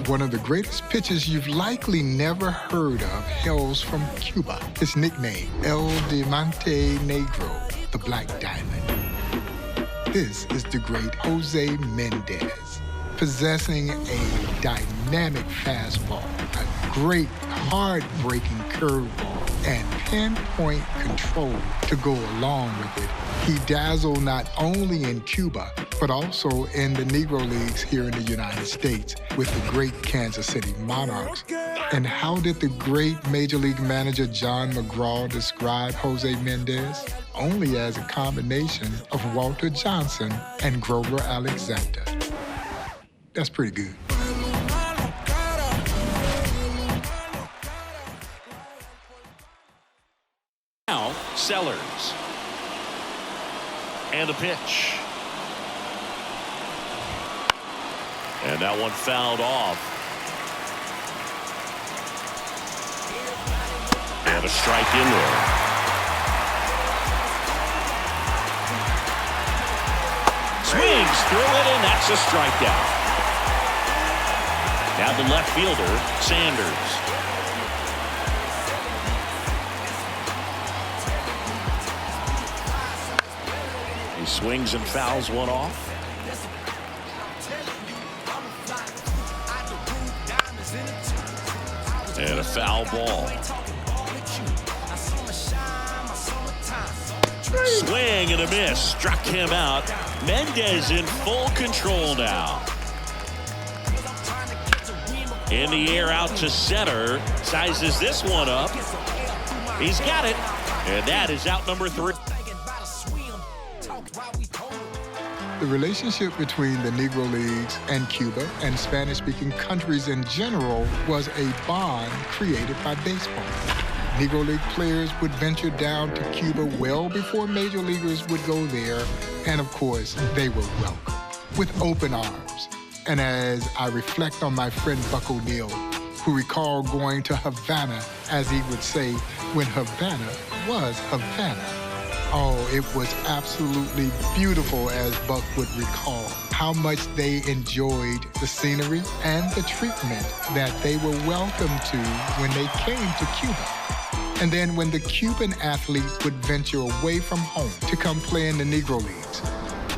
one of the greatest pitchers you've likely never heard of hails from Cuba. His nickname, El Diamante Negro, the Black Diamond. This is the great Jose Mendes, possessing a dynamic fastball, a great hard-breaking curveball, and pinpoint control to go along with it. He dazzled not only in Cuba, but also in the Negro Leagues here in the United States with the great Kansas City Monarchs. And how did the great Major League manager John McGraw describe Jose Mendes? Only as a combination of Walter Johnson and Grover Alexander. That's pretty good. Now, Sellers. And a pitch. And that one fouled off. And a strike in there. Swings through it, and that's a strikeout. Now the left fielder, Sanders. He swings and fouls one off. And a foul ball. Swing and a miss. Struck him out. Mendez in full control now. In the air out to center. Sizes this one up. He's got it. And that is out number 3. The relationship between the Negro Leagues and Cuba and Spanish-speaking countries in general was a bond created by baseball. Negro League players would venture down to Cuba well before major leaguers would go there, and of course, they were welcomed with open arms. And as I reflect on my friend Buck O'Neill, who recalled going to Havana, as he would say, when Havana was Havana. Oh, it was absolutely beautiful, as Buck would recall, how much they enjoyed the scenery and the treatment that they were welcomed to when they came to Cuba. And then when the Cuban athletes would venture away from home to come play in the Negro Leagues,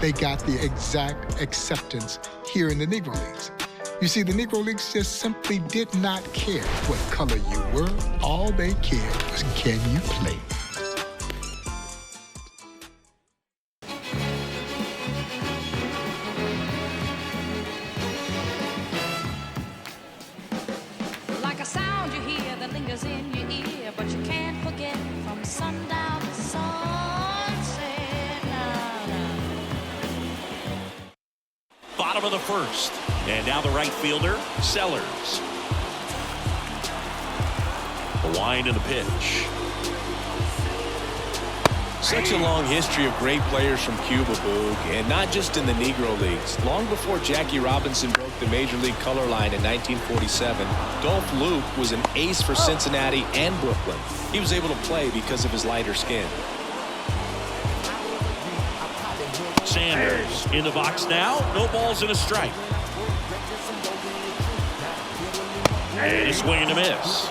they got the exact acceptance here in the Negro Leagues. You see, the Negro Leagues just simply did not care what color you were. All they cared was, can you play? Like a sound you hear that lingers in your ear, but you can't forget from sundown to sunset. Bottom of the first. And now the right fielder, Sellers. The wind and the pitch. Such a long history of great players from Cuba, Boog, and not just in the Negro Leagues. Long before Jackie Robinson broke the Major League color line in 1947, Dolph Luke was an ace for Cincinnati and Brooklyn. He was able to play because of his lighter skin. Sanders in the box now. No balls and a strike. And a swing and a miss.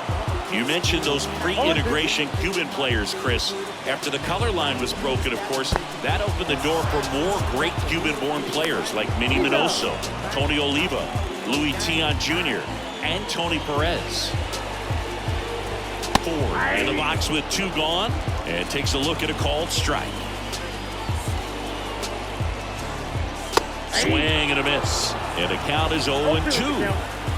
You mentioned those pre-integration Cuban players, Chris. After the color line was broken, of course, that opened the door for more great Cuban-born players like Minnie Minoso, Tony Oliva, Louis Tion Jr., and Tony Perez. Ford in the box with 2 gone, and takes a look at a called strike. Swing and a miss. And the count is 0-2.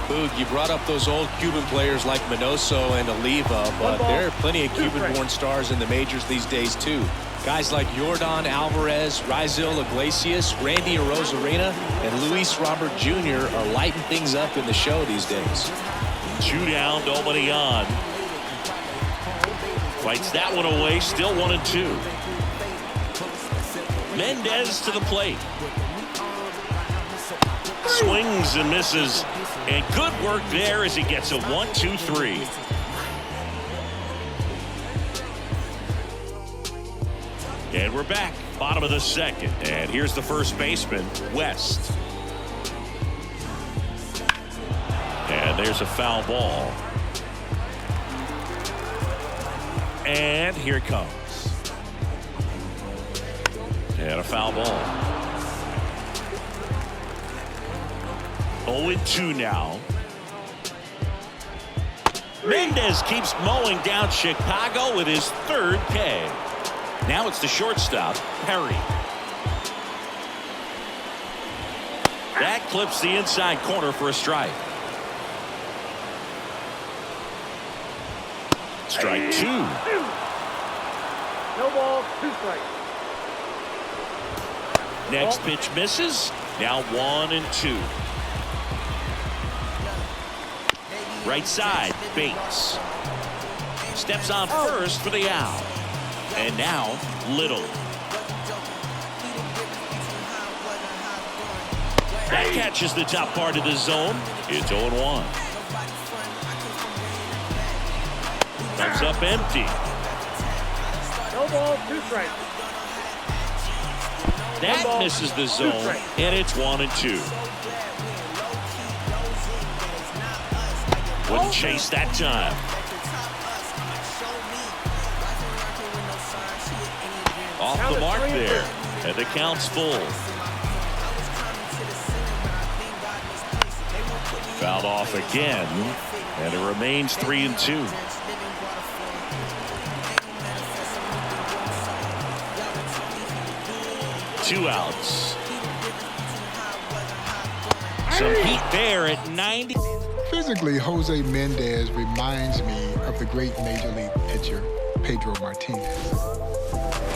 Boog, you brought up those old Cuban players like Minoso and Oliva, but there are plenty of Cuban-born stars in the majors these days, too. Guys like Yordan Alvarez, Raisel Iglesias, Randy Arozarena, and Luis Robert Jr. are lighting things up in the show these days. 2 down, nobody on. Fights that one away, still 1-2. Mendez to the plate. Swings and misses. And good work there as he gets a 1-2-3. And we're back, bottom of the second. And here's the first baseman, West. And And there's a foul ball. And here it comes. And a foul ball. 0-2 now. Mendez keeps mowing down Chicago with his third K. Now it's the shortstop, Perry. That clips the inside corner for a strike. Strike 2. No ball, 2 strikes. Next pitch misses. Now 1-2. Right side, Bates. Steps on first for the out. And now, Little. That catches the top part of the zone. It's 0-1. Comes up empty. No ball, 2 strikes. That misses the zone, and it's 1-2. Wouldn't chase that time. Off the mark there, and the count's full. Fouled off again, and it remains 3-2. Two outs. Some heat there at 90. Physically, Jose Mendes reminds me of the great Major League pitcher, Pedro Martinez.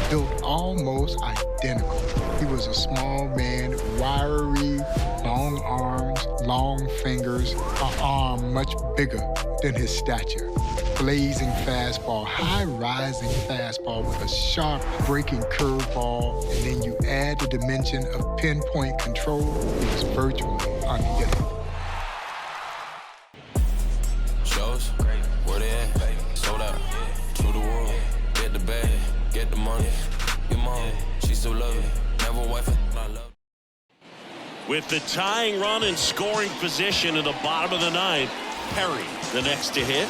Built almost identical. He was a small man, wiry, long arms, long fingers, an arm much bigger than his stature. Blazing fastball, high-rising fastball with a sharp breaking curveball, and then you add the dimension of pinpoint control, he was virtually unhittable. Shows, where they at? Sold out, to the world, get the bag, get the money. Your mom, she still love it, never wife it, I love it. With the tying run and scoring position in the bottom of the ninth, Perry the next to hit.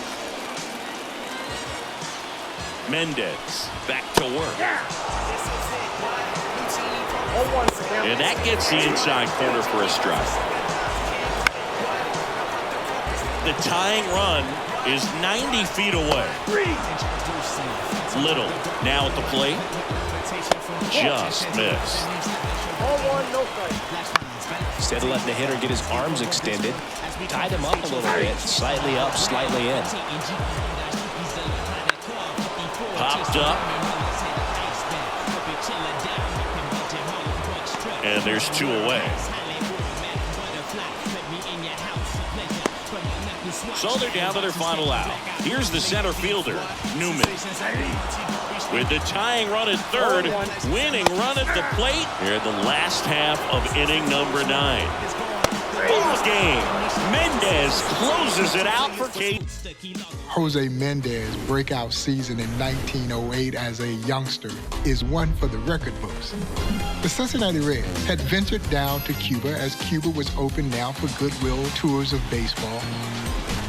Mendez back to work. And that gets the inside corner for a strike. The tying run is 90 feet away. Little now at the plate. Just missed. Ball 1, no strike. Instead of letting the hitter get his arms extended, tied him up a little bit, slightly up, slightly in. Popped up. And there's 2 away. So they're down to their final out. Here's the center fielder, Newman. With the tying run at third, winning run at the plate. Here in the last half of inning number 9. Ball game. Mendez closes it out for Kate. Jose Mendes' breakout season in 1908 as a youngster is one for the record books. The Cincinnati Reds had ventured down to Cuba as Cuba was open now for goodwill tours of baseball.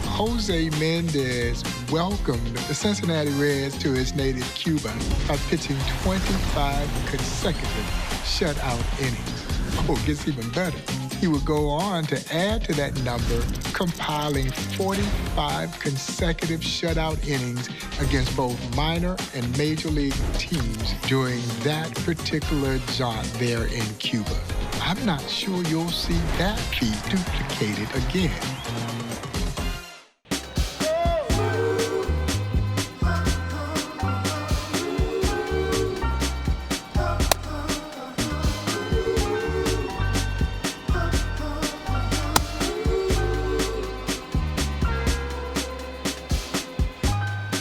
Jose Mendes welcomed the Cincinnati Reds to his native Cuba by pitching 25 consecutive shutout innings. Oh, it gets even better. He would go on to add to that number, compiling 45 consecutive shutout innings against both minor and major league teams during that particular jaunt there in Cuba. I'm not sure you'll see that feat duplicated again.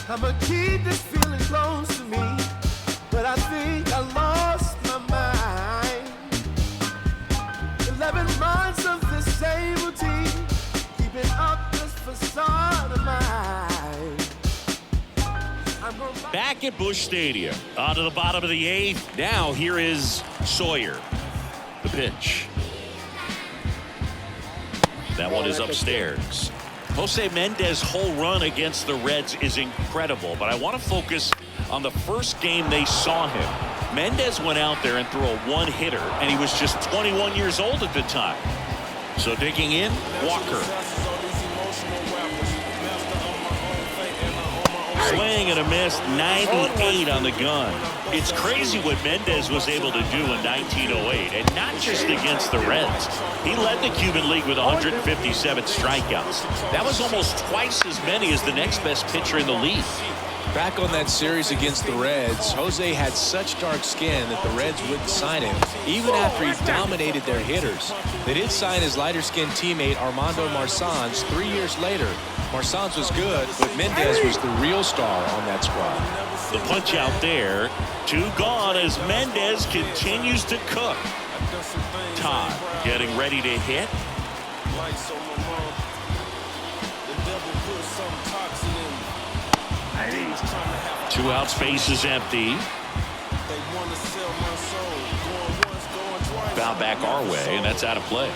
I'ma keep this feeling close to me, but I think I lost my mind. 11 months of the same routine, keeping up this facade of mine. Back at Busch Stadium, on to the bottom of the 8th. Now here is Sawyer. The pitch. That one is upstairs. Jose Mendes' whole run against the Reds is incredible, but I want to focus on the first game they saw him. Mendez went out there and threw a one-hitter, and he was just 21 years old at the time. So digging in, Walker. Swing and a miss, 98 on the gun. It's crazy what Mendez was able to do in 1908, and not just against the Reds. He led the Cuban League with 157 strikeouts. That was almost twice as many as the next best pitcher in the league. Back on that series against the Reds, Jose had such dark skin that the Reds wouldn't sign him, even after he dominated their hitters. They did sign his lighter-skinned teammate Armando Marsans 3 years later. Marsans was good, but Mendez was the real star on that squad. The punch out there, 2 gone as Mendez continues to cook. Todd getting ready to hit. 2 out, space is empty. Foul back our way, and that's out of play.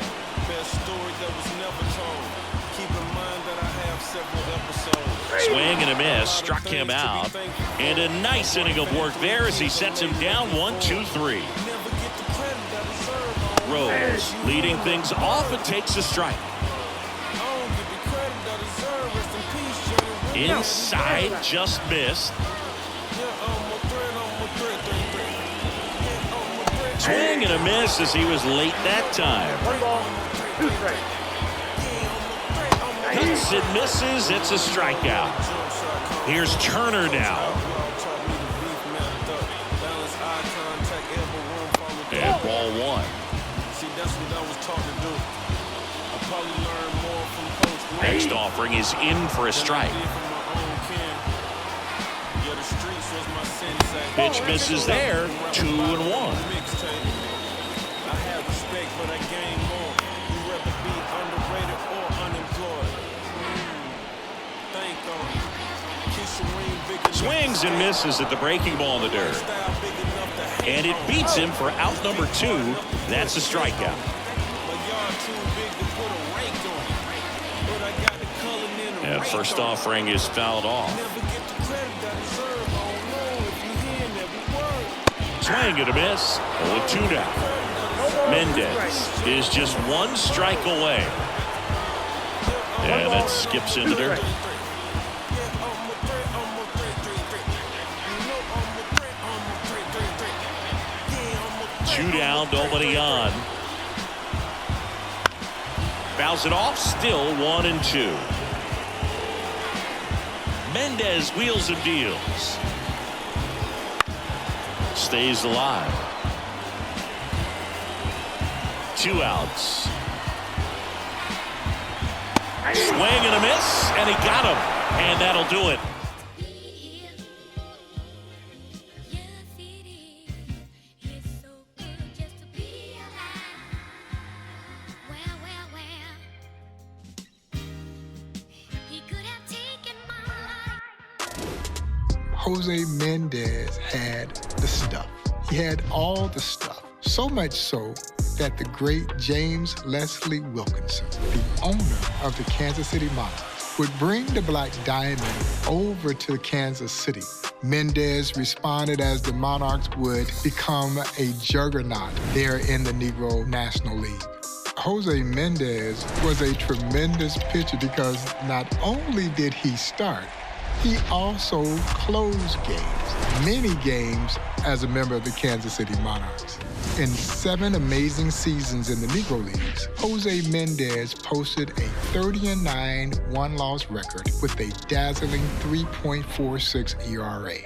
Swing and a miss, struck him out, and a nice inning of work there as he sets him down 1-2-3. Rose leading things off and takes a strike. Inside, just missed. Swing and a miss as he was late that time. 1 ball, 2 strikes. Hits and misses. It's a strikeout. Here's Turner now. And ball 1. Next offering is in for a strike. Pitch misses there. 2-1. Swings and misses at the breaking ball in the dirt. And it beats him for out number 2. That's a strikeout. And first offering is fouled off. Swing and a miss. 0-2 now. Mendez is just 1 strike away. And that skips in the dirt. 2 down, nobody on. Fouls it off, still 1-2. Mendez wheels and deals. Stays alive. 2 outs. Swing and a miss, and he got him. And that'll do it. Jose Mendes had the stuff. He had all the stuff. So much so that the great James Leslie Wilkinson, the owner of the Kansas City Monarchs, would bring the Black Diamond over to Kansas City. Mendez responded as the Monarchs would become a juggernaut there in the Negro National League. Jose Mendes was a tremendous pitcher because not only did he start, he also closed games, many games, as a member of the Kansas City Monarchs. In 7 amazing seasons in the Negro Leagues, Jose Mendes posted a 30-9 one-loss record with a dazzling 3.46 ERA.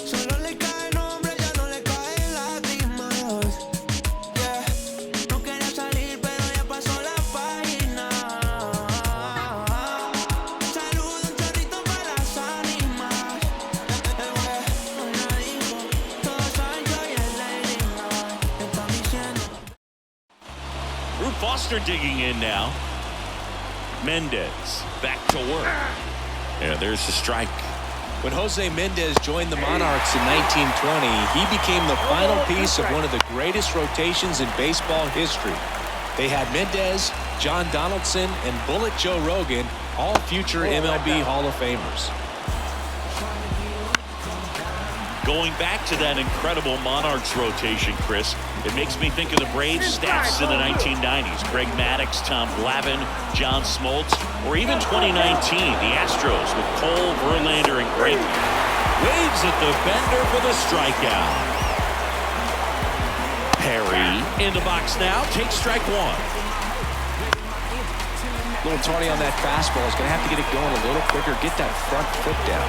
Solo le cae nombre, ya no le caen lágrimas. Yeah. No quería salir, pero ya pasó Monarchs are digging in now. Mendez back to work. Yeah, there's the strike. When Jose Mendes joined the Monarchs in 1920, he became the final piece of one of the greatest rotations in baseball history. They had Mendez, John Donaldson, and Bullet Joe Rogan, all future MLB Hall of Famers. Going back to that incredible Monarchs rotation, Chris, it makes me think of the Braves staffs in the 1990s. Greg Maddux, Tom Glavine, John Smoltz, or even 2019, the Astros with Cole, Verlander, and Greinke. Waves at the bender for the strikeout. Perry in the box now, takes strike one. A little tardy on that fastball. He's going to have to get it going a little quicker, get that front foot down.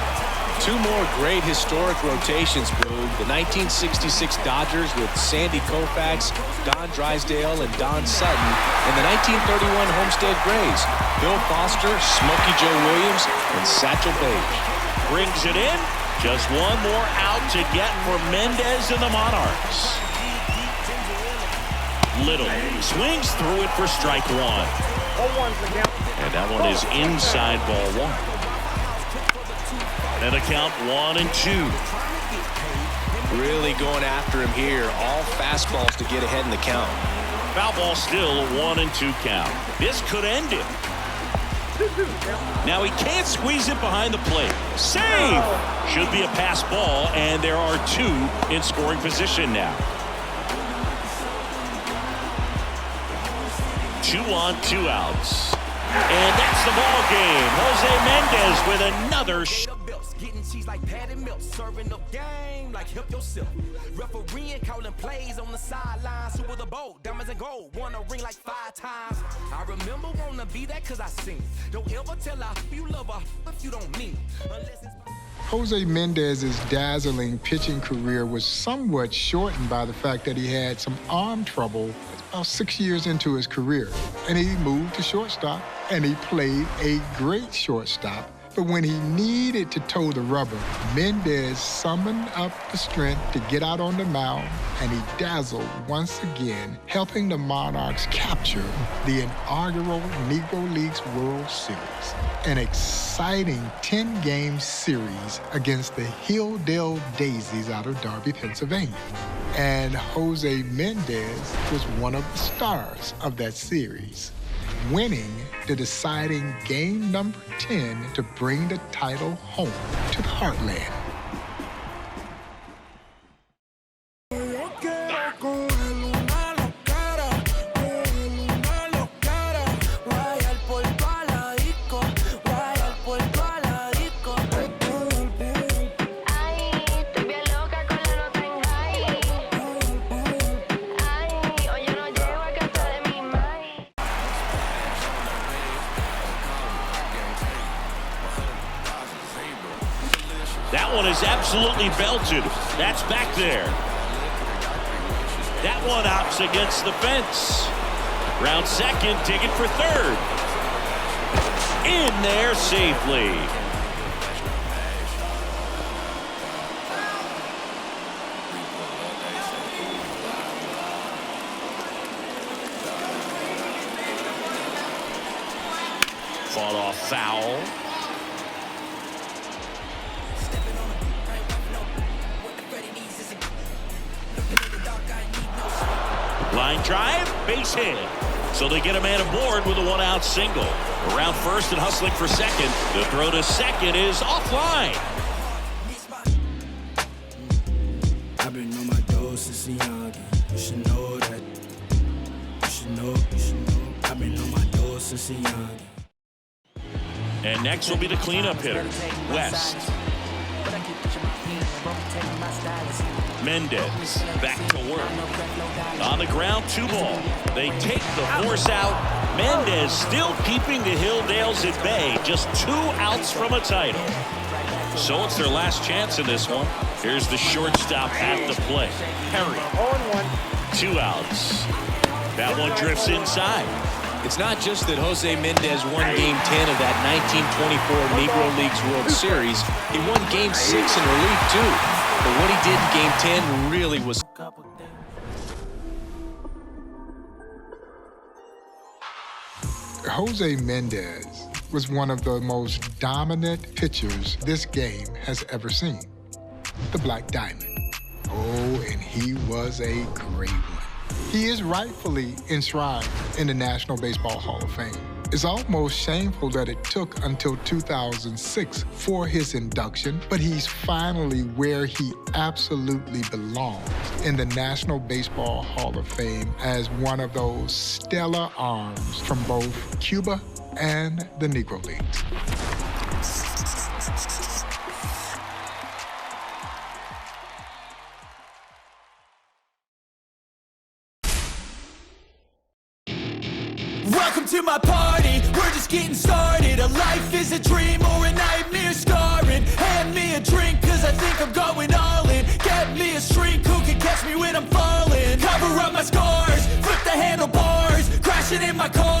Two more great historic rotations, Boog. The 1966 Dodgers with Sandy Koufax, Don Drysdale, and Don Sutton, and the 1931 Homestead Grays, Bill Foster, Smokey Joe Williams, and Satchel Paige. Brings it in. Just one more out to get for Mendez and the Monarchs. Little swings through it for strike one. And that one is inside ball one. And a count 1-2. Really going after him here. All fastballs to get ahead in the count. Foul ball still, 1-2 count. This could end it. Now he can't squeeze it behind the plate. Save! Should be a pass ball, and there are two in scoring position now. 2 on, 2 outs. And that's the ball game. Jose Mendes with another Getting cheese like patty milk, serving up game like help yourself. Refereeing, calling plays on the sidelines. Super the boat, diamonds and gold, won a ring like 5 times. I remember wanna be that cause I seen. Don't ever tell her you love her if you don't mean it. Unless it's Jose Mendez's dazzling pitching career was somewhat shortened by the fact that he had some arm trouble about 6 years into his career. And he moved to shortstop, and he played a great shortstop. But when he needed to toe the rubber, Mendez summoned up the strength to get out on the mound, and he dazzled once again, helping the Monarchs capture the inaugural Negro Leagues World Series, an exciting 10-game series against the Hilldale Daisies out of Darby, Pennsylvania. And Jose Mendes was one of the stars of that series, winning the deciding game number 10 to bring the title home to the Heartland. That one is absolutely belted. That's back there. That one opts against the fence. Round second, taken for third. In there safely. Fought off foul. Line drive, base hit. So they get a man aboard with a 1-out single. Around first and hustling for second. The throw to second is offline. I've been on my doors since a youngin'. You should know that. You should know. I've been on my doors since a youngin'. And next will be the cleanup hitter, West. Mendez back to work. On the ground, 2 ball. They take the force out. Mendez still keeping the Hilldales at bay. Just 2 outs from a title. So it's their last chance in this one. Here's the shortstop at the plate. Perry. 2 outs. That one drifts inside. It's not just that Jose Mendes won Game 10 of that 1924 Negro Leagues World Series. He won Game 6 in relief, too. But what he did in Game 10 really was... Jose Mendes was one of the most dominant pitchers this game has ever seen. The Black Diamond. Oh, and he was a great one. He is rightfully enshrined in the National Baseball Hall of Fame. It's almost shameful that it took until 2006 for his induction, but he's finally where he absolutely belongs in the National Baseball Hall of Fame as one of those stellar arms from both Cuba and the Negro Leagues. Welcome to my party, we're just getting started. A life is a dream or a nightmare scarring. Hand me a drink cause I think I'm going all in. Get me a shrink who can catch me when I'm falling. Cover up my scars, flip the handlebars, crashing in my car.